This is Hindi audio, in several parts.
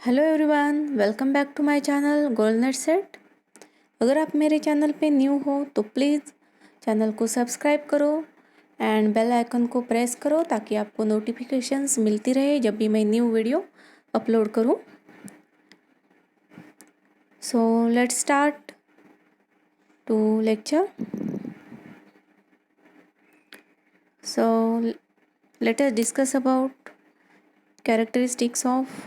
Hello everyone, welcome back to my channel गोल्डनर सेट। अगर आप मेरे चैनल पे न्यू हो तो प्लीज़ चैनल को सब्सक्राइब करो एंड बेल आइकन को प्रेस करो ताकि आपको नोटिफिकेशंस मिलती रहे जब भी मैं न्यू वीडियो अपलोड करूँ। So let's start to lecture. So let us discuss about characteristics of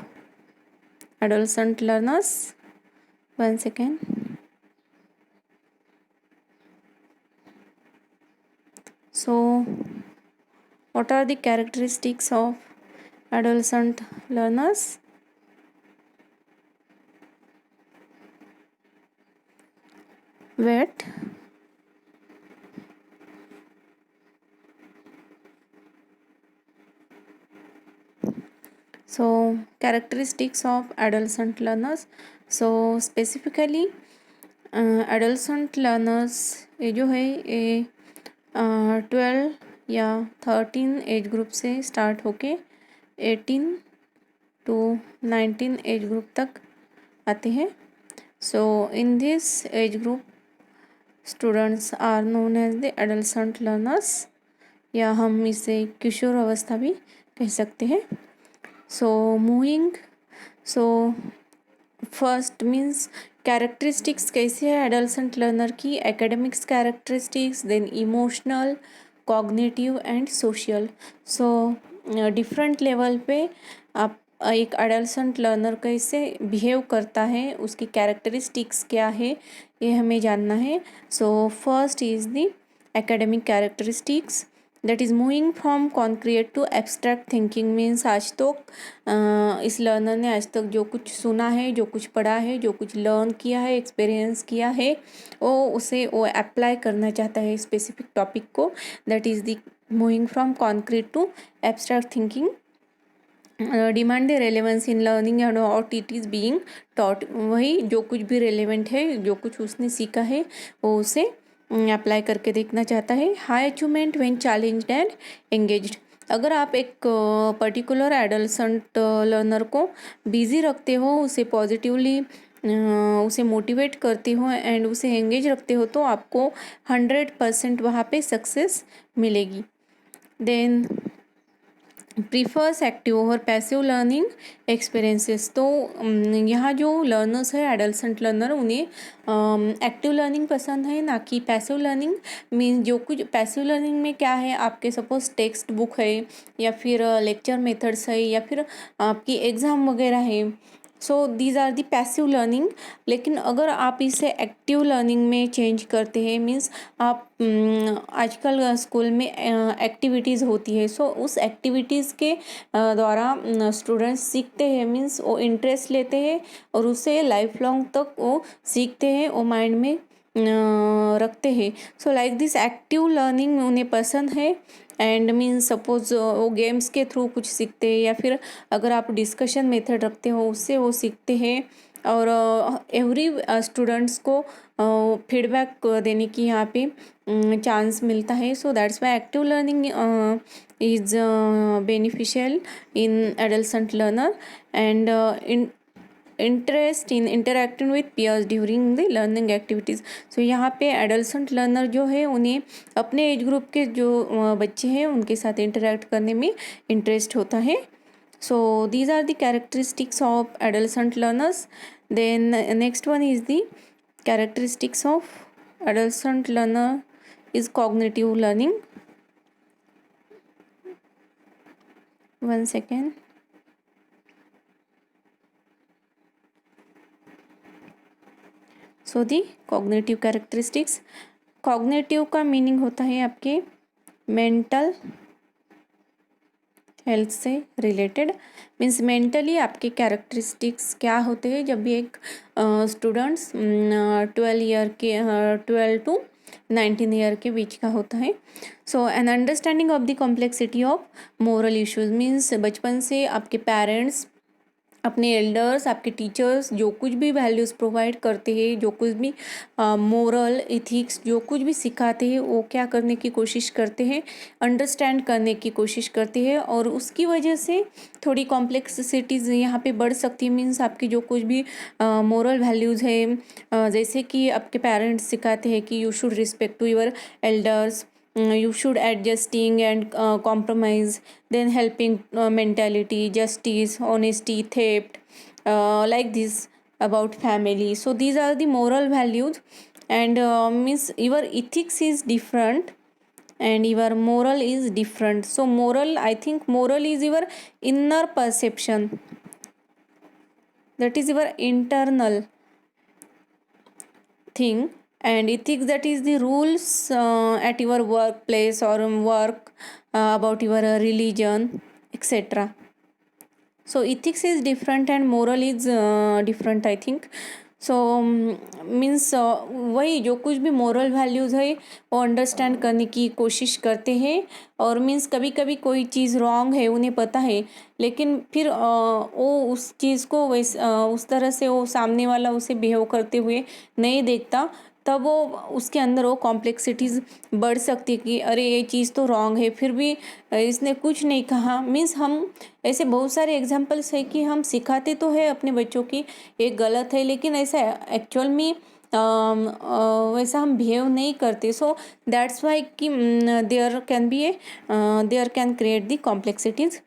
adolescent learners. One second. So what are the characteristics of adolescent learners? Wait. So characteristics of adolescent learners. So specifically adolescent learners ये जो है ये 12 या 13 एज ग्रुप से स्टार्ट होके 18 to 19 एज ग्रुप तक आते हैं। So in this age group students are known as the adolescent learners, या हम इसे किशोर अवस्था भी कह सकते हैं। So moving, so first means characteristics कैसे है एडolescent लर्नर की। Academics characteristics, then emotional, cognitive and social. So different level पे आप एक एडolescent लर्नर कैसे बिहेव करता है, उसकी कैरेक्टरिस्टिक्स क्या है, ये हमें जानना है। So first is the academic characteristics, that is moving from concrete to abstract thinking. Means आज तो इस लर्नर ने आज तक जो कुछ सुना है, जो कुछ पढ़ा है, जो कुछ लर्न किया है, एक्सपीरियंस किया है, वो अप्लाई करना चाहता है स्पेसिफिक टॉपिक को। That is the moving from concrete to abstract thinking. Demand the relevance in learning and what it is being taught. वही जो कुछ भी रेलेवेंट है, जो कुछ उसने सीखा है, वो उसे अप्लाई करके देखना चाहता है। High achievement when challenged and engaged. अगर आप एक पर्टिकुलर एडolescent लर्नर को बिजी रखते हो, उसे पॉजिटिवली उसे मोटिवेट करते हो एंड उसे एंगेज रखते हो, तो आपको 100% वहाँ पे सक्सेस मिलेगी। Then prefers active over passive learning experiences. तो यहाँ जो लर्नर्स है एडolescent लर्नर, उन्हें एक्टिव लर्निंग पसंद है, ना कि पैसिव लर्निंग। मीन्स जो कुछ पैसिव लर्निंग में क्या है, आपके सपोज टेक्स्ट बुक है या फिर लेक्चर मेथड्स है या फिर आपकी एग्ज़ाम वगैरह है। So these are the passive learning. लेकिन अगर आप इसे एक्टिव लर्निंग में चेंज करते हैं, मीन्स आप आजकल स्कूल में एक्टिविटीज़ होती है, सो उस एक्टिविटीज़ के द्वारा स्टूडेंट्स सीखते हैं, मीन्स वो इंटरेस्ट लेते हैं और उसे लाइफ लॉन्ग तक वो सीखते हैं, वो माइंड में रखते हैं। So like this active learning उन्हें पसंद है। एंड मीन्स सपोज वो गेम्स के थ्रू कुछ सीखते हैं या फिर अगर आप डिस्कशन मेथड रखते हो उससे वो सीखते हैं। और एवरी स्टूडेंट्स को फीडबैक देने की यहाँ पे चांस मिलता है। So that's why active learning is beneficial in adolescent learner. And interest in interacting with peers during the learning activities. So यहाँ पे एडolescent लर्नर जो है उन्हें अपने एज ग्रुप के जो बच्चे हैं उनके साथ इंटरेक्ट करने में इंटरेस्ट होता है। So these are the characteristics of adolescent learners. Then next one is the characteristics of adolescent learner is cognitive learning. One second. So the cognitive characteristics. Cognitive का मीनिंग होता है आपके मेंटल हेल्थ से रिलेटेड। मीन्स मेंटली आपके कैरेक्टरिस्टिक्स क्या होते हैं जब भी एक स्टूडेंट्स 12 to 19 ईयर के बीच का होता है। So an understanding of the complexity of moral issues. Means बचपन से आपके पेरेंट्स अपने एल्डर्स, आपके टीचर्स जो कुछ भी वैल्यूज़ प्रोवाइड करते हैं, जो कुछ भी मोरल एथिक्स जो कुछ भी सिखाते हैं, वो क्या करने की कोशिश करते हैं, अंडरस्टैंड करने की कोशिश करते हैं। और उसकी वजह से थोड़ी कॉम्प्लेक्सिटीज़ यहाँ पे बढ़ सकती है। मीन्स आपकी जो कुछ भी मोरल वैल्यूज़ है, जैसे कि आपके पेरेंट्स सिखाते हैं कि you should respect to your elders, you should adjusting and compromise, then helping mentality, justice, honesty, theft, like this about family. So these are the moral values, and means your ethics is different and your moral is different. So moral, I think moral is your inner perception, that is your internal thing, and ethics, that is the rules at your workplace or work, about your religion, etc. So ethics is different and moral is different, I think. So means वही जो कुछ भी मोरल वैल्यूज़ है वो अंडरस्टैंड करने की कोशिश करते हैं। और मीन्स कभी कभी कोई चीज़ रॉन्ग है उन्हें पता है, लेकिन फिर वो उस चीज़ को उस तरह से वो सामने वाला उसे बिहेव करते हुए नहीं देखता, तब वो उसके अंदर वो कॉम्प्लेक्सिटीज़ बढ़ सकती है कि अरे ये चीज़ तो रॉन्ग है, फिर भी इसने कुछ नहीं कहा। मीन्स हम ऐसे बहुत सारे एग्जांपल्स है कि हम सिखाते तो है अपने बच्चों की ये गलत है, लेकिन ऐसा एक्चुअल में वैसा हम बिहेव नहीं करते। सो दैट्स वाई कि there can be a there can create the complexities.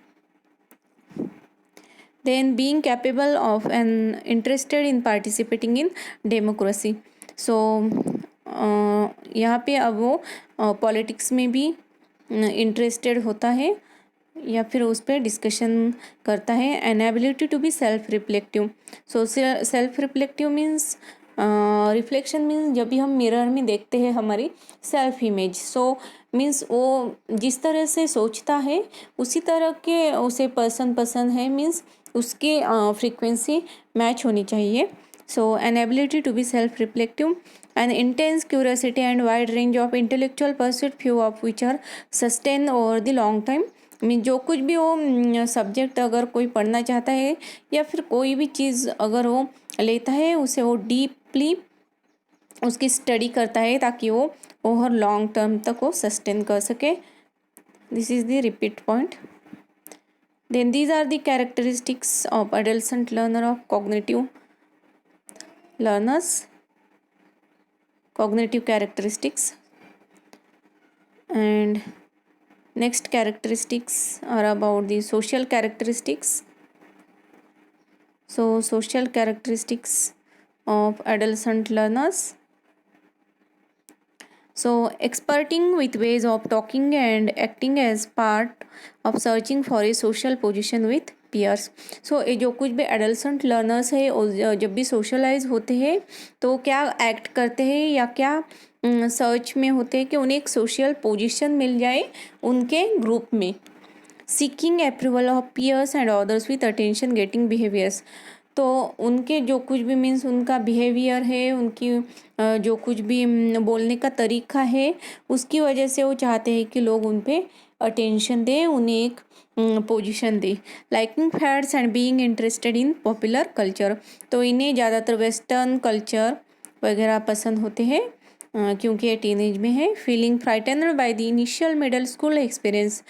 then being capable of and interested in participating in democracy. so यहाँ पे अब वो पॉलिटिक्स में भी इंटरेस्टेड होता है या फिर उस पर डिस्कशन करता है। An ability to be self reflective. So self reflective means reflection means जब भी हम मिरर में देखते हैं हमारी सेल्फ इमेज, सो मीन्स वो जिस तरह से सोचता है उसी तरह के उसे पसंद है, मीन्स उसके फ्रीक्वेंसी मैच होनी चाहिए। So an ability to be self reflective, an intense curiosity and wide range of intellectual pursuit, few of which are sustained over the long time। Mean जो कुछ भी वो सब्जेक्ट अगर कोई पढ़ना चाहता है या फिर कोई भी चीज़ अगर वो लेता है उसे वो डीपली उसकी स्टडी करता है ताकि वो ओवर लॉन्ग टर्म तक वो सस्टेन कर सके। This is the repeat point. Then these are the characteristics of adolescent learner of cognitive learners, cognitive characteristics, and next characteristics are about the social characteristics. So social characteristics of adolescent learners, so experting with ways of talking and acting as part of searching for a social position with peers। सो ये जो कुछ भी एडल्सेंट लर्नर्स है जब भी सोशलाइज होते हैं तो क्या एक्ट करते हैं या क्या सर्च में होते हैं कि उन्हें एक सोशल पोजीशन मिल जाए उनके ग्रुप में। Seeking approval of peers and others with attention getting behaviours, तो उनके जो कुछ भी मीन्स उनका बिहेवियर है, उनकी जो कुछ भी बोलने का तरीका है, उसकी वजह से वो चाहते हैं कि लोग उन पे अटेंशन दें, उन्हें एक पोजीशन दे। Liking fads and being interested in popular culture, तो इन्हें ज़्यादातर वेस्टर्न कल्चर वगैरह पसंद होते हैं क्योंकि ये टीनेज में है। Feeling frightened by the initial middle school experience,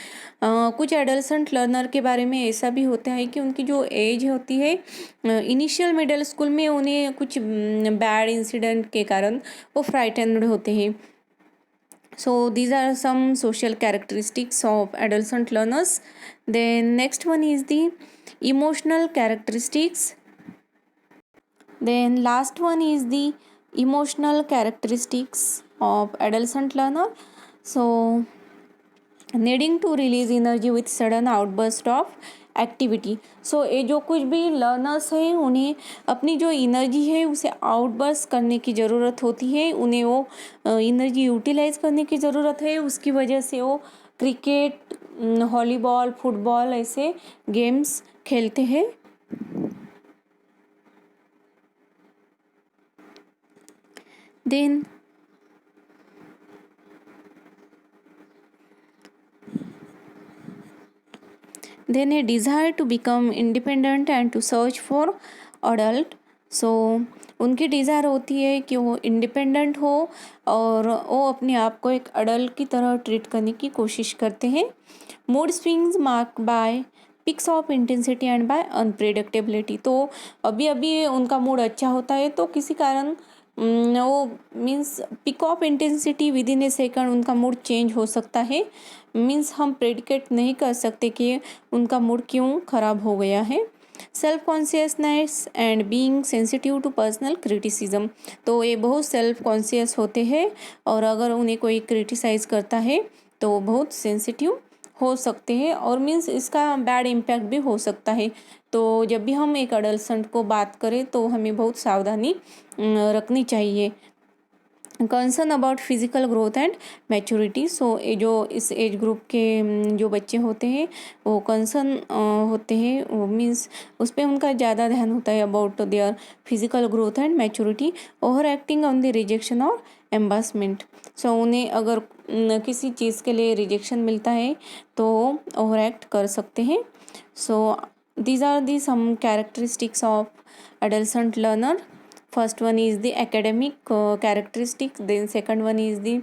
कुछ एडolescent लर्नर के बारे में ऐसा भी होता है कि उनकी जो एज होती है इनिशियल मिडल स्कूल में उन्हें कुछ बैड इंसिडेंट के कारण वो फ्राइटेंड होते हैं। So these are some social characteristics of adolescent learners. Then next one is the emotional characteristics. Then last one is the emotional characteristics of adolescent learner. So needing to release energy with sudden outburst of activity. So ये जो कुछ भी लर्नर्स हैं उन्हें अपनी जो एनर्जी है उसे आउटबर्स्ट करने की ज़रूरत होती है, उन्हें वो एनर्जी यूटिलाइज करने की ज़रूरत है। उसकी वजह से वो क्रिकेट, वॉलीबॉल, फुटबॉल ऐसे गेम्स खेलते हैं। Then then a desire to become independent and to search for adult. सो उनकी डिज़ायर होती है कि वो इंडिपेंडेंट हो और वो अपने आप को एक अडल्ट की तरह ट्रीट करने की कोशिश करते हैं. Mood swings mark by peaks of intensity and by unpredictability. तो अभी अभी उनका मूड अच्छा होता है तो किसी कारण वो means peak of intensity within a second उनका मूड चेंज हो सकता है. मीन्स हम प्रेडिकेट नहीं कर सकते कि उनका मूड क्यों ख़राब हो गया है. Self consciousness and being sensitive to personal criticism. तो ये बहुत सेल्फ कॉन्शियस होते हैं और अगर उन्हें कोई क्रिटिसाइज़ करता है तो बहुत सेंसिटिव हो सकते हैं और मीन्स इसका बैड इम्पैक्ट भी हो सकता है. तो जब भी हम एक अडल्ट को बात करें तो हमें बहुत सावधानी रखनी चाहिए. Concern about physical growth and maturity. So ये जो इस एज ग्रुप के जो बच्चे होते हैं वो कंसर्न होते हैं, वो मीन्स उस पर उनका ज़्यादा ध्यान होता है about their physical growth and maturity. Over acting on the rejection और एम्बेरसमेंट. सो उन्हें अगर किसी चीज़ के लिए रिजेक्शन मिलता है तो ओवर एक्ट कर सकते हैं. सो these are the some characteristics of adolescent learner. First one is the academic characteristic, then second one is the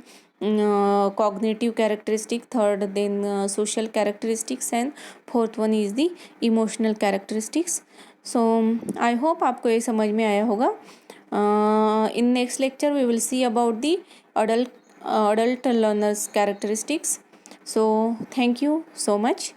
cognitive characteristic, third then social characteristics and fourth one is the emotional characteristics. So I hope आपको ये समझ में आया होगा. In next lecture we will see about the adult learners characteristics. So thank you so much.